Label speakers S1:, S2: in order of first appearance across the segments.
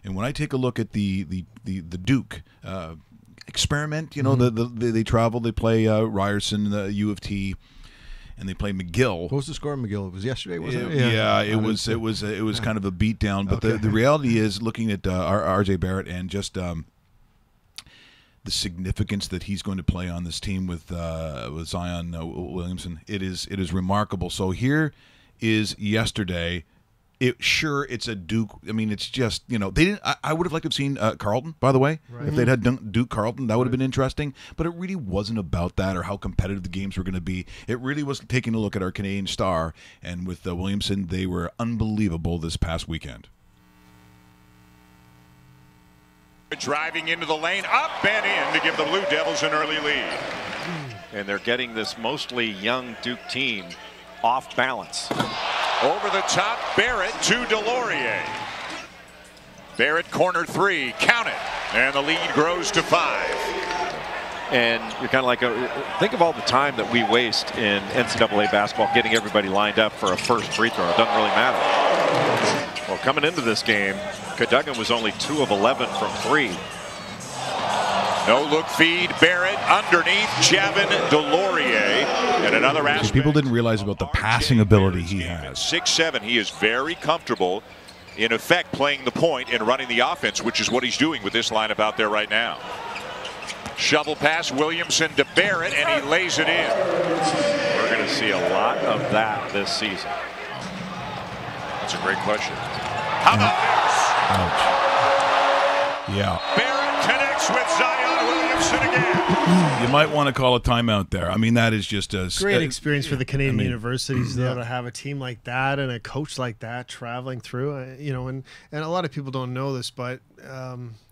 S1: And when I take a look at the Duke experiment, you know, they travel, they play Ryerson, the U of T, and they play McGill.
S2: What was the score of McGill? It was yesterday, wasn't it?
S1: Yeah, it was kind of a beatdown. But the reality is, looking at RJ Barrett and just the significance that he's going to play on this team with Zion Williamson, it is remarkable. So here is yesterday. It's a Duke. I mean, it's just, you know, they didn't. I would have liked to have seen Carleton, by the way. Right. If they'd had Duke Carleton, that would have been interesting. But it really wasn't about that or how competitive the games were going to be. It really was taking a look at our Canadian star, and with Williamson, they were unbelievable this past weekend.
S3: Driving into the lane, up and in to give the Blue Devils an early lead.
S4: And they're getting this mostly young Duke team off balance.
S3: Over the top, Barrett to Delorier. Barrett corner three, count it, and the lead grows to 5.
S4: And you're kind of like, think of all the time that we waste in NCAA basketball getting everybody lined up for a first free throw. It doesn't really matter. Well, coming into this game, Cadogan was only 2 of 11 from 3.
S3: No look feed, Barrett underneath, Javin Delorier, and another aspect.
S1: People didn't realize about the passing ability he has.
S3: 6'7", he is very comfortable, in effect, playing the point and running the offense, which is what he's doing with this lineup out there right now. Shovel pass, Williamson to Barrett, and he lays it in.
S4: We're going to see a lot of that this season.
S3: That's a great question. How about this?
S1: Ouch. Yeah.
S3: Barrett connects with Zion Williamson again.
S1: You might want to call a timeout there. I mean, that is just a
S5: great experience for the Canadian universities, though, to have a team like that and a coach like that traveling through. You know, and a lot of people don't know this, but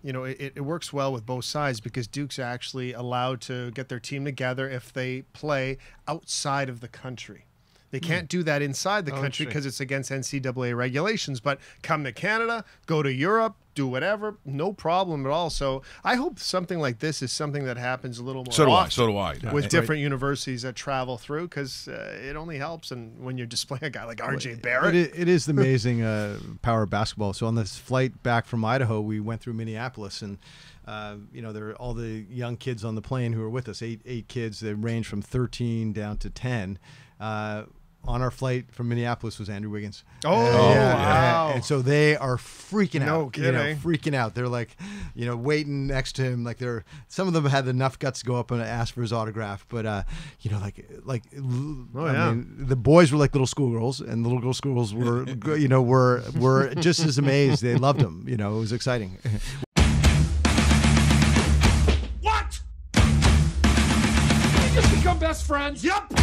S5: you know, it works well with both sides because Duke's actually allowed to get their team together if they play outside of the country. They can't do that inside the country because it's against NCAA regulations. But come to Canada, go to Europe, do whatever, no problem at all. So I hope something like this is something that happens a little more often.
S1: So do I.
S5: With different universities that travel through, because it only helps. And when you're displaying a guy like RJ Barrett.
S2: It is the amazing power of basketball. So on this flight back from Idaho, we went through Minneapolis, and you know, there are all the young kids on the plane who were with us, eight kids. They range from 13 down to 10. On our flight from Minneapolis was Andrew Wiggins.
S5: Wow.
S2: And so they are freaking out.
S5: No kidding.
S2: You know, freaking out. They're like, you know, waiting next to him. Like some of them had enough guts to go up and ask for his autograph. But, you know, I mean, the boys were like little schoolgirls, and the little schoolgirls were, you know, were just as amazed. They loved him. You know, it was exciting.
S6: What? Did we just become best friends?
S7: Yep.